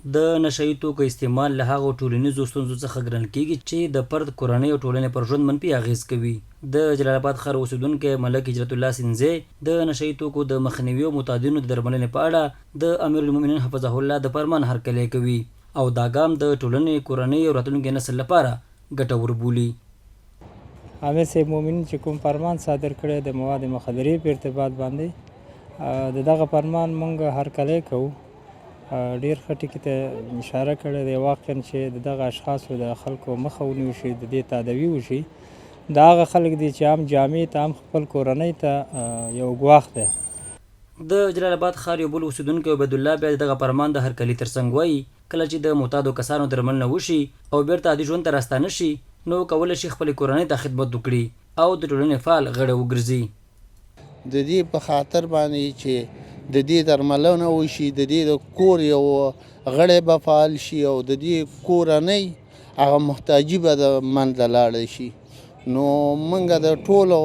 د نشهیي توکو استعمال له هغو ټولنیزو ستونزو څخه ګڼل کیږي چې د فرد، کورنۍ او ټولنې پر ژوند منفي اغېز کوي. د جلال آباد ښار اوسیدونکی ملک هجرت الله سینځی د نشهیي توکو د مخنیوي او متعدینو د درملنې په اړه د امیرالمؤمنین حفظه الله د فرمان هرکلی کوي او دا ګام د ټولنې، کورنۍ او راتلونکي نسل لپاره ګټور بولي. امیر صاحب مومنین چې کوم فرمان صادر کړی د مواد مخدرې په ارتباط باندې، د دغه فرمان موږ هرکلی کوو. ډېر ښه ټکي ته اشاره کړې ده، واقعا چې د دغه اشخاصو د خلکو مخه ونیول شي، د دې تاداوي وشي. دا هغه خلک دي چې هم جامع ته هم خپل کورنۍ ته یو ګواښ دی. د جلال آباد ښار یو بل اوسیدونکی عبید الله بیا دغه فرمان د هرکلي ترڅنګ وایي کله چې د معتادو کسانو درملنه وشي او بیرته عادي ژوند ته راستانه شي، نو کولی شي خپلې کورنۍ ته خدمت وکړي او د ټولنې فعال غړی وګرځي. د دې په خاطر باندې چې د دې درملنه وشي، د دې د کور یو غړی به فعال شي او د دې کورنۍ هغه محتاجي به د منځه لاړه شي. نو موږ د ټولو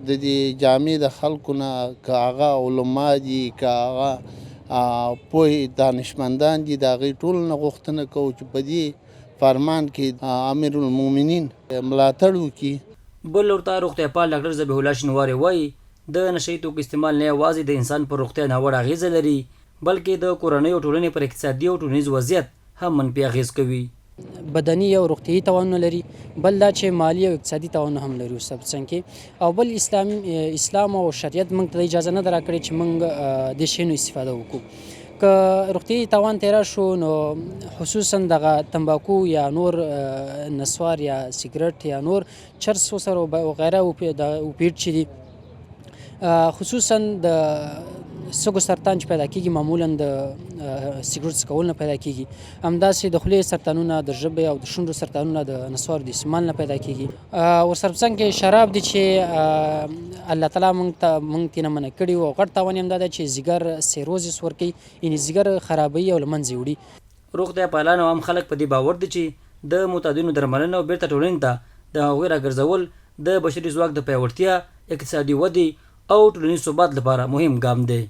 د دې جامع د خلکو نه، که هغه علما دي، که هغه پوهې دانشمندان دي، د هغوی ټولو نه غوښتنه کوو چې په دې فرمان کې امیرالمؤمنین ملاتړ وکړي. بل ورته روغتیاپال ډاکټر ذبیح الله شینواری وایي د نشهیي توکو استعمال نه یوازې د انسان پر روغتیا ناوړه اغېزه لري، بلکې د کورنۍ او ټولنې پر اقتصادي او ټولنیز وضعیت هم منفي اغېز کوي. بدني او روغتیایي تاوانونه لري، بل دا چې مالی او اقتصادي تاوانونه هم لري څنګ کې، او بل اسلام او شریعت موږ ته اجازه نه ده راکړې چې موږ د شیانو استفاده وکړو. که روغتیایي تاوان تیره شو نو خصوصا دغه تنباکو یا نور نسوار یا سیګرټ یا نور چرس وسره وغیره اوپیډ چې دي، خصوصا د سږو سرطان چې پیدا کیږي معمولا د سیګرټ څکول نه پیدا کیږي، همداسې د خولې سرطانونه، د ژبې او د شونډو سرطانونه د نسوارو د استعمال نه پیدا کیږي. ورسره څنګ کې شراب دي چې الله تعالی موږ ترې نه منع کړي و، او غټ تاوان یې هم دا ده چې ځیګر سیروزس ورکوي، یعنې ځیګر خرابوي او له منځه وړي. روغتیاپالان او عام خلک په دې باور دي چې د معتادینو درملنه او بیرته ټولنې ته د هغوی راګرځول د بشري ځواک د پیاوړتیا، اقتصادي ودې او ټولنیز ثبات لپاره مهم ګام دی.